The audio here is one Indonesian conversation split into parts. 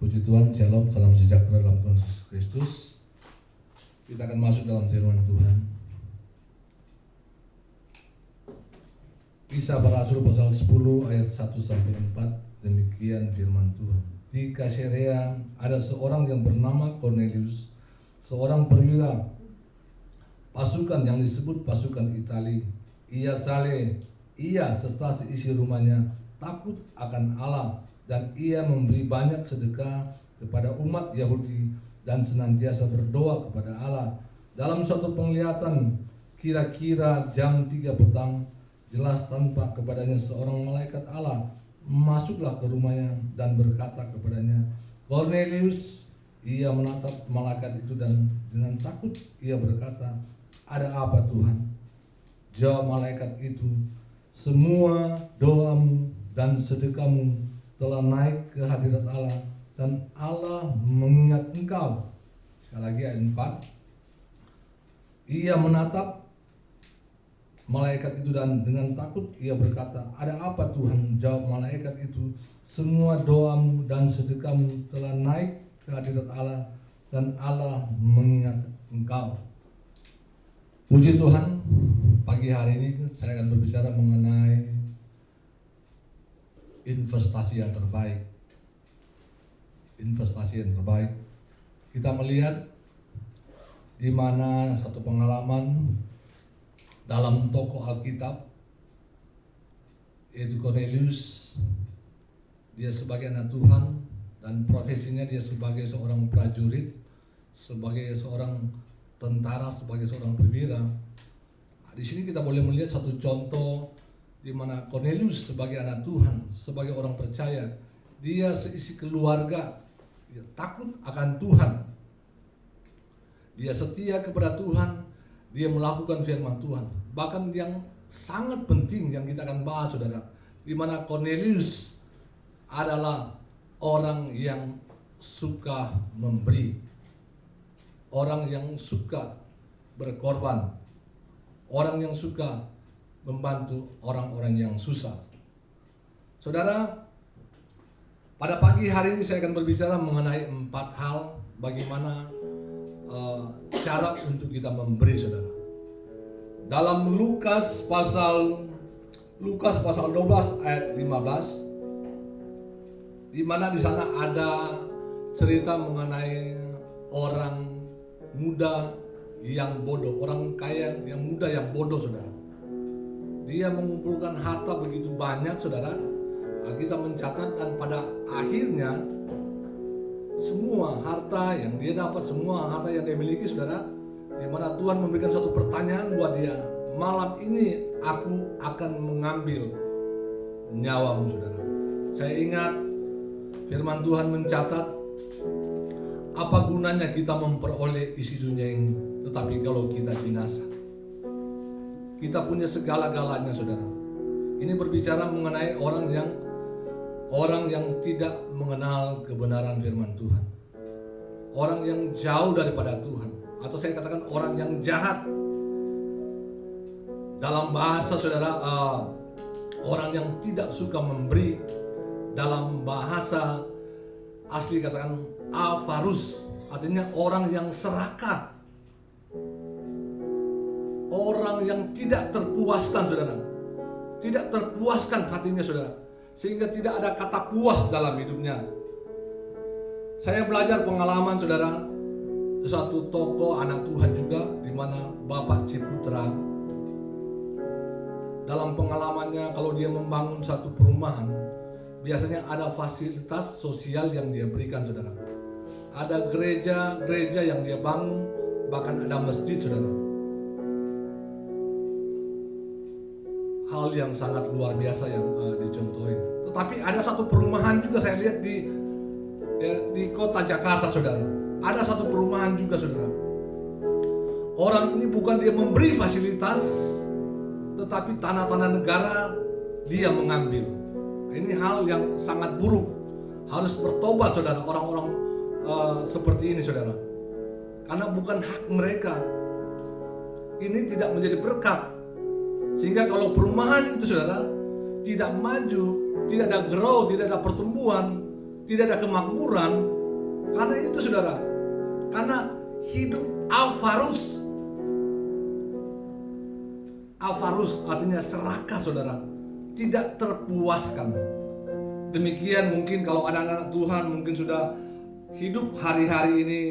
Puji Tuhan, Shalom, salam sejahtera dalam Tuhan Yesus Kristus. Kita akan masuk dalam firman Tuhan. Kisah para Rasul pasal 10 ayat 1 sampai 4. Demikian firman Tuhan. Di Kaisarea ada seorang yang bernama Cornelius, seorang perwira pasukan yang disebut pasukan Itali. Ia saleh, ia serta seisi rumahnya takut akan Allah, dan ia memberi banyak sedekah kepada umat Yahudi dan senantiasa berdoa kepada Allah. Dalam suatu penglihatan kira-kira jam 3 petang, jelas tampak kepadanya seorang malaikat Allah masuklah ke rumahnya dan berkata kepadanya, Cornelius. Ia menatap malaikat itu dan dengan takut ia berkata, ada apa Tuhan? Jawab malaikat itu, semua doamu dan sedekahmu telah naik ke hadirat Allah, dan Allah mengingat engkau. Sekali lagi ayat 4. Ia menatap malaikat itu dan dengan takut ia berkata, ada apa Tuhan? Jawab malaikat itu, semua doamu dan sedekahmu telah naik ke hadirat Allah, dan Allah mengingat engkau. Puji Tuhan, pagi hari ini saya akan berbicara mengenai investasi yang terbaik. Investasi yang terbaik. Kita melihat di mana satu pengalaman dalam tokoh Alkitab, yaitu Cornelius. Dia sebagai anak Tuhan dan profesinya dia sebagai seorang prajurit, sebagai seorang tentara, sebagai seorang perwira. Di sini kita boleh melihat satu contoh di mana Cornelius sebagai anak Tuhan, sebagai orang percaya, dia seisi keluarga, dia takut akan Tuhan, dia setia kepada Tuhan, dia melakukan firman Tuhan. Bahkan yang sangat penting yang kita akan bahas, saudara, di mana Cornelius adalah orang yang suka memberi, orang yang suka berkorban, orang yang suka membantu orang-orang yang susah. Saudara, pada pagi hari ini saya akan berbicara mengenai 4 hal bagaimana cara untuk kita memberi, saudara. Dalam Lukas pasal 12 ayat 15, di mana di sana ada cerita mengenai orang muda yang bodoh, orang kaya yang muda yang bodoh, saudara. Dia mengumpulkan harta begitu banyak, saudara. Kita mencatat dan pada akhirnya semua harta yang dia dapat, semua harta yang dia miliki, saudara, di mana Tuhan memberikan satu pertanyaan buat dia. Malam ini aku akan mengambil nyawamu, saudara. Saya ingat firman Tuhan mencatat, apa gunanya kita memperoleh isi dunia ini, tetapi kalau kita binasa. Kita punya segala-galanya, saudara. Ini berbicara mengenai orang yang tidak mengenal kebenaran firman Tuhan. Orang yang jauh daripada Tuhan. Atau saya katakan orang yang jahat. Dalam bahasa, saudara, orang yang tidak suka memberi. Dalam bahasa asli katakan avarus. Artinya orang yang serakah. Orang yang tidak terpuaskan, saudara. Tidak terpuaskan hatinya, saudara. Sehingga tidak ada kata puas dalam hidupnya. Saya belajar pengalaman, saudara, satu tokoh anak Tuhan juga, di mana Bapak Ciputra. Dalam pengalamannya, kalau dia membangun satu perumahan, biasanya ada fasilitas sosial yang dia berikan, saudara. Ada gereja yang dia bangun, bahkan ada masjid, saudara. Hal yang sangat luar biasa yang dicontohin. Tetapi ada satu perumahan juga saya lihat di kota Jakarta, saudara. Ada satu perumahan juga, saudara. Orang ini bukan dia memberi fasilitas, tetapi tanah-tanah negara dia mengambil. Ini hal yang sangat buruk. Harus bertobat, saudara, orang-orang seperti ini, saudara. Karena bukan hak mereka. Ini tidak menjadi berkat. Sehingga kalau perumahan itu, saudara, tidak maju, tidak ada grow, tidak ada pertumbuhan, tidak ada kemakmuran, karena itu saudara, karena hidup avarus. Avarus artinya serakah saudara, tidak terpuaskan. Demikian mungkin kalau anak-anak Tuhan mungkin sudah hidup hari-hari ini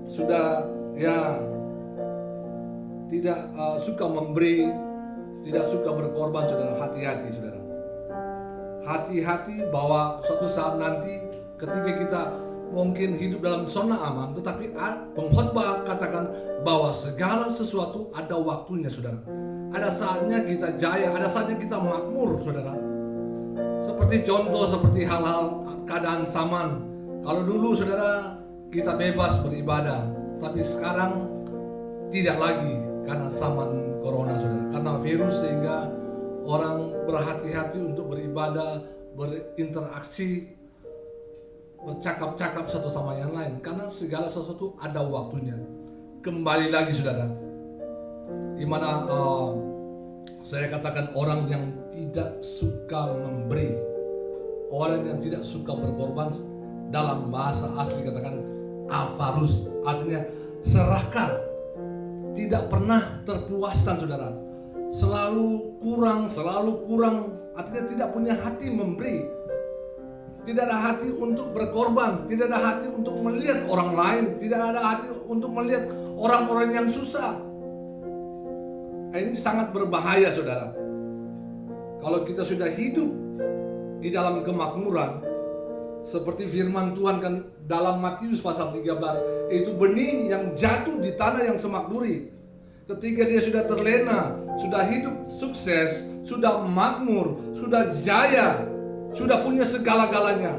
sudah tidak suka memberi, tidak suka berkorban saudara. Hati-hati saudara, hati-hati bahwa suatu saat nanti ketika kita mungkin hidup dalam zona aman, tetapi pengkhotbah katakan bahwa segala sesuatu ada waktunya saudara. Ada saatnya kita jaya, ada saatnya kita makmur saudara. Seperti contoh, seperti hal-hal keadaan zaman. Kalau dulu saudara kita bebas beribadah, tapi sekarang tidak lagi karena zaman corona saudara. Karena virus sehingga orang berhati-hati untuk beribadah, berinteraksi, bercakap-cakap satu sama yang lain. Karena segala sesuatu ada waktunya. Kembali lagi saudara, dimana saya katakan orang yang tidak suka memberi, orang yang tidak suka berkorban, dalam bahasa asli katakan avarus, artinya serakah, tidak pernah terpuaskan saudara, selalu kurang, artinya tidak punya hati memberi, tidak ada hati untuk berkorban, tidak ada hati untuk melihat orang lain, tidak ada hati untuk melihat orang-orang yang susah. Ini sangat berbahaya saudara. Kalau kita sudah hidup di dalam kemakmuran, seperti firman Tuhan kan dalam Matius pasal 13, itu benih yang jatuh di tanah yang semak duri. Ketika dia sudah terlena, sudah hidup sukses, sudah makmur, sudah jaya, sudah punya segala-galanya,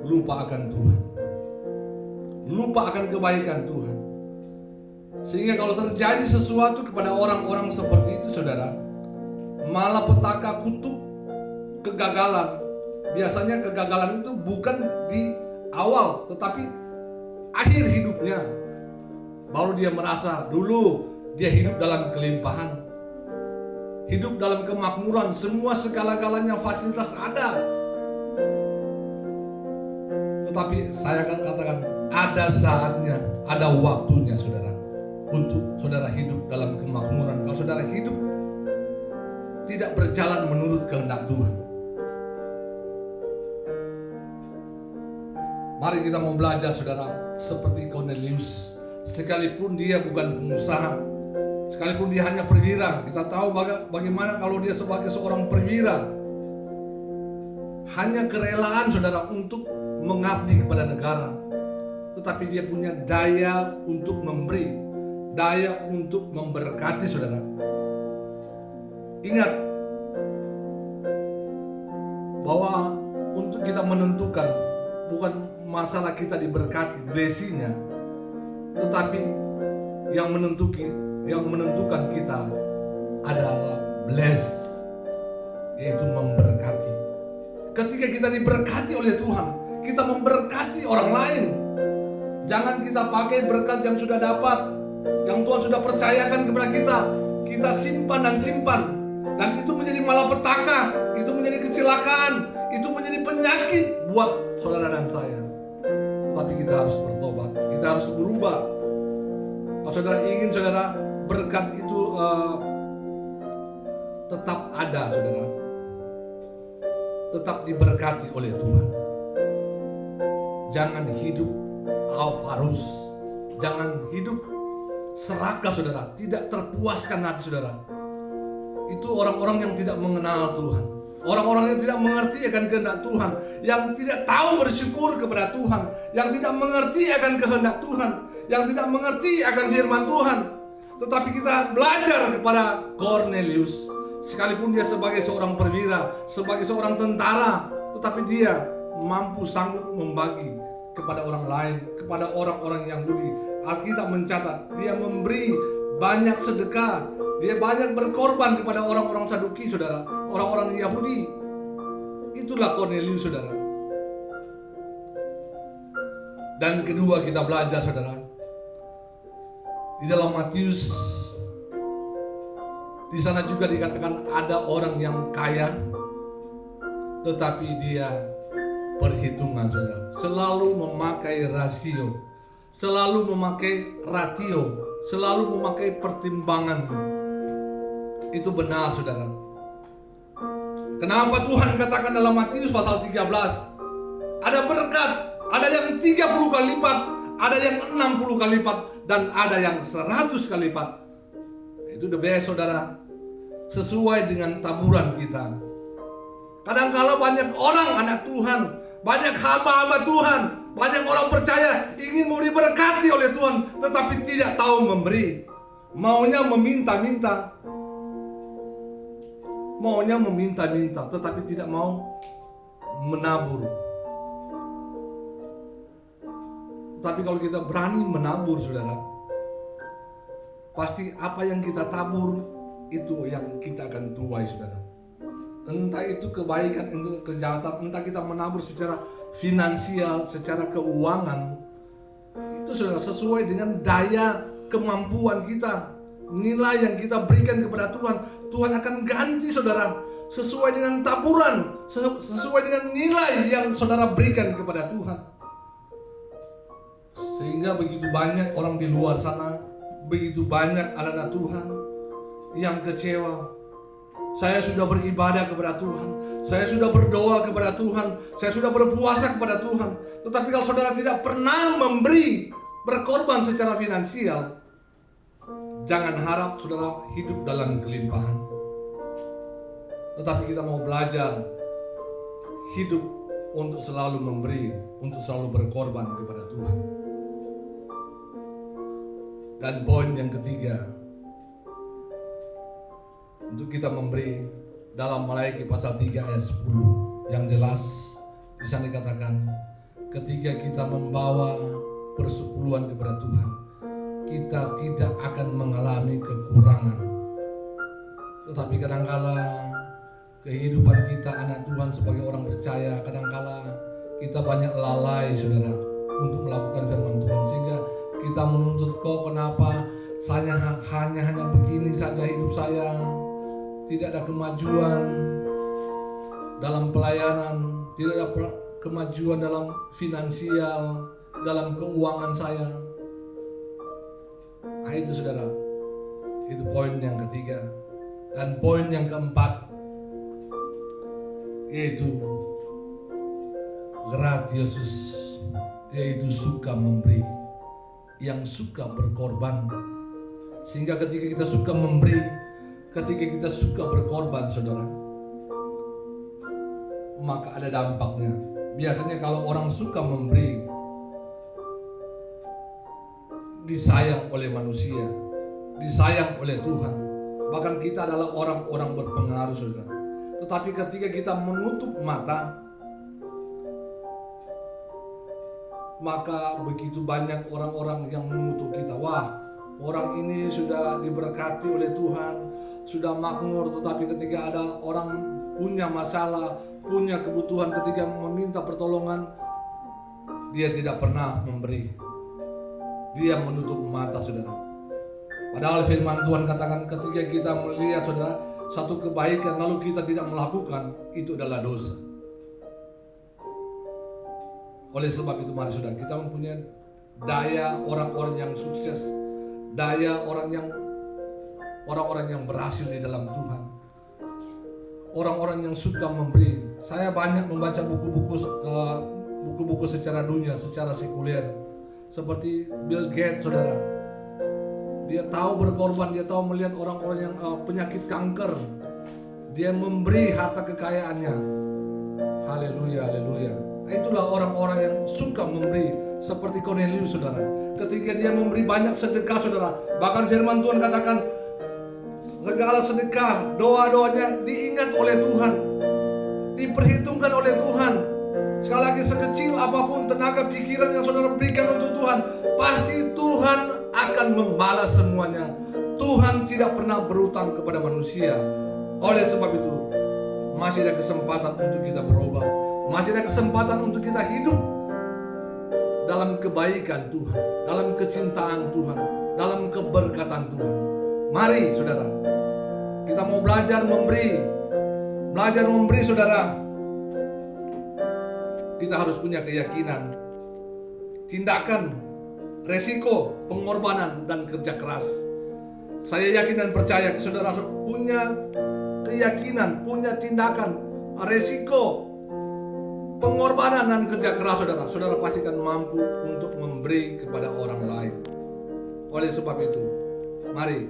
lupa akan Tuhan, lupa akan kebaikan Tuhan. Sehingga kalau terjadi sesuatu kepada orang-orang seperti itu saudara, malapetaka, kutuk, kegagalan. Biasanya kegagalan itu bukan di awal, tetapi akhir hidupnya. Baru dia merasa dulu dia hidup dalam kelimpahan, hidup dalam kemakmuran, semua segala-galanya fasilitas ada. Tetapi saya katakan ada saatnya, ada waktunya saudara, untuk saudara hidup dalam kemakmuran. Kalau saudara hidup tidak berjalan menurut kehendak Tuhan. Mari kita mau belajar saudara seperti Cornelius. Sekalipun dia bukan pengusaha, sekalipun dia hanya perwira, kita tahu bagaimana kalau dia sebagai seorang perwira, hanya kerelaan saudara untuk mengabdi kepada negara. Tetapi dia punya daya untuk memberi, daya untuk memberkati saudara. Ingat bahwa untuk kita menentukan bukan masalah kita diberkati blessingnya, tetapi yang menentukan kita adalah bless, yaitu memberkati. Ketika kita diberkati oleh Tuhan, kita memberkati orang lain. Jangan kita pakai berkat yang sudah dapat, yang Tuhan sudah percayakan kepada kita, kita simpan, dan itu menjadi malapetaka, itu menjadi kecelakaan, itu menjadi penyakit buat saudara dan saya. Tapi kita harus bertobat, kita harus berubah. Kalau saudara ingin saudara berkat itu tetap ada saudara, tetap diberkati oleh Tuhan. Jangan hidup avarus, jangan hidup serakah saudara, tidak terpuaskan hati saudara. Itu orang-orang yang tidak mengenal Tuhan, orang-orang yang tidak mengerti akan kehendak Tuhan, yang tidak tahu bersyukur kepada Tuhan, yang tidak mengerti akan kehendak Tuhan, yang tidak mengerti akan firman Tuhan. Tetapi kita belajar kepada Cornelius, sekalipun dia sebagai seorang perwira, sebagai seorang tentara, tetapi dia mampu sanggup membagi kepada orang lain, kepada orang-orang yang Yahudi. Alkitab mencatat dia memberi banyak sedekah, dia banyak berkorban kepada orang-orang Saduki saudara, orang-orang Yahudi. Itulah Cornelius saudara. Dan kedua kita belajar saudara, di dalam Matius, di sana juga dikatakan ada orang yang kaya, tetapi dia perhitungan, saudara. Selalu memakai rasio, selalu memakai ratio, selalu memakai pertimbangan. Itu benar, saudara. Kenapa Tuhan katakan dalam Matius pasal 13, ada berkat, ada yang 30 kali lipat, ada yang 60 kali lipat, dan ada yang 100 kali lipat. Itu the best, saudara. Sesuai dengan taburan kita. Kadang-kala banyak orang anak Tuhan, banyak hamba-hamba Tuhan, banyak orang percaya ingin mau diberkati oleh Tuhan, tetapi tidak tahu memberi. Maunya meminta-minta. Maunya meminta-minta, tetapi tidak mau menabur. Tapi kalau kita berani menabur, saudara, pasti apa yang kita tabur itu yang kita akan tuai, saudara. Entah itu kebaikan, itu kejahatan, entah kita menabur secara finansial, secara keuangan, itu saudara sesuai dengan daya kemampuan kita, nilai yang kita berikan kepada Tuhan. Tuhan akan ganti, saudara, sesuai dengan taburan, sesuai dengan nilai yang saudara berikan kepada Tuhan. Sehingga begitu banyak orang di luar sana, begitu banyak anak-anak Tuhan yang kecewa. Saya sudah beribadah kepada Tuhan, saya sudah berdoa kepada Tuhan, saya sudah berpuasa kepada Tuhan, tetapi kalau saudara tidak pernah memberi, berkorban secara finansial, jangan harap saudara hidup dalam kelimpahan. Tetapi kita mau belajar hidup untuk selalu memberi, untuk selalu berkorban kepada Tuhan. Dan poin yang ketiga, untuk kita memberi, dalam Maleakhi pasal 3 ayat 10 yang jelas di sana dikatakan, ketika kita membawa persepuluhan kepada Tuhan, kita tidak akan mengalami kekurangan. Tetapi kadangkala kehidupan kita anak Tuhan sebagai orang percaya, kadangkala kita banyak lalai, saudara, untuk melakukan firman Tuhan, sehingga kita menuntut, kok kenapa saya hanya begini saja hidup saya, tidak ada kemajuan dalam pelayanan, tidak ada kemajuan dalam finansial, dalam keuangan saya. Nah itu, saudara, itu poin yang ketiga. Dan poin yang keempat, yaitu gratius, yaitu suka memberi, yang suka berkorban. Sehingga ketika kita suka memberi, ketika kita suka berkorban, saudara, maka ada dampaknya. Biasanya kalau orang suka memberi, disayang oleh manusia, disayang oleh Tuhan. Bahkan kita adalah orang-orang berpengaruh, saudara. Tetapi ketika kita menutup mata, maka begitu banyak orang-orang yang mengutuk kita. Wah, orang ini sudah diberkati oleh Tuhan, sudah makmur, tetapi ketika ada orang punya masalah, punya kebutuhan, ketika meminta pertolongan, dia tidak pernah memberi. Dia menutup mata, saudara. Padahal firman Tuhan katakan, ketika kita melihat, saudara, satu kebaikan lalu kita tidak melakukan, itu adalah dosa. Oleh sebab itu, mari saudara, kita mempunyai daya orang-orang yang sukses, daya orang-orang yang berhasil di dalam Tuhan, orang-orang yang suka memberi. Saya banyak membaca buku-buku secara dunia, secara sekuler, seperti Bill Gates, saudara. Dia tahu berkorban, dia tahu melihat orang-orang yang penyakit kanker, dia memberi harta kekayaannya. Haleluya, haleluya. Itulah orang-orang yang suka memberi, seperti Cornelius, saudara. Ketika dia memberi banyak sedekah, saudara, bahkan firman Tuhan katakan, segala sedekah, doa-doanya diingat oleh Tuhan, diperhitungkan oleh Tuhan. Sekali lagi, sekecil apapun tenaga pikiran yang saudara berikan untuk Tuhan, pasti Tuhan akan membalas semuanya. Tuhan tidak pernah berutang kepada manusia. Oleh sebab itu, masih ada kesempatan untuk kita berubah, masih ada kesempatan untuk kita hidup dalam kebaikan Tuhan, dalam kecintaan Tuhan, dalam keberkatan Tuhan. Mari, saudara, kita mau belajar memberi, saudara. kita harus punya keyakinan, tindakan, resiko, pengorbanan, dan kerja keras. Saya yakin dan percaya saudara punya keyakinan, punya tindakan, resiko, pengorbanan, dan kerja keras saudara pasti akan mampu untuk memberi kepada orang lain. Oleh sebab itu, mari,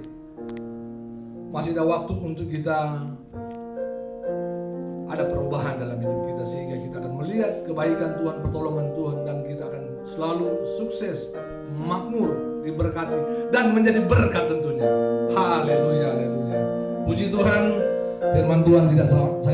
masih ada waktu untuk kita ada perubahan dalam hidup kita, sehingga kita akan melihat kebaikan Tuhan, pertolongan Tuhan, dan kita akan selalu sukses, makmur, diberkati, dan menjadi berkat tentunya. Haleluya, haleluya. Puji Tuhan, firman Tuhan tidak saya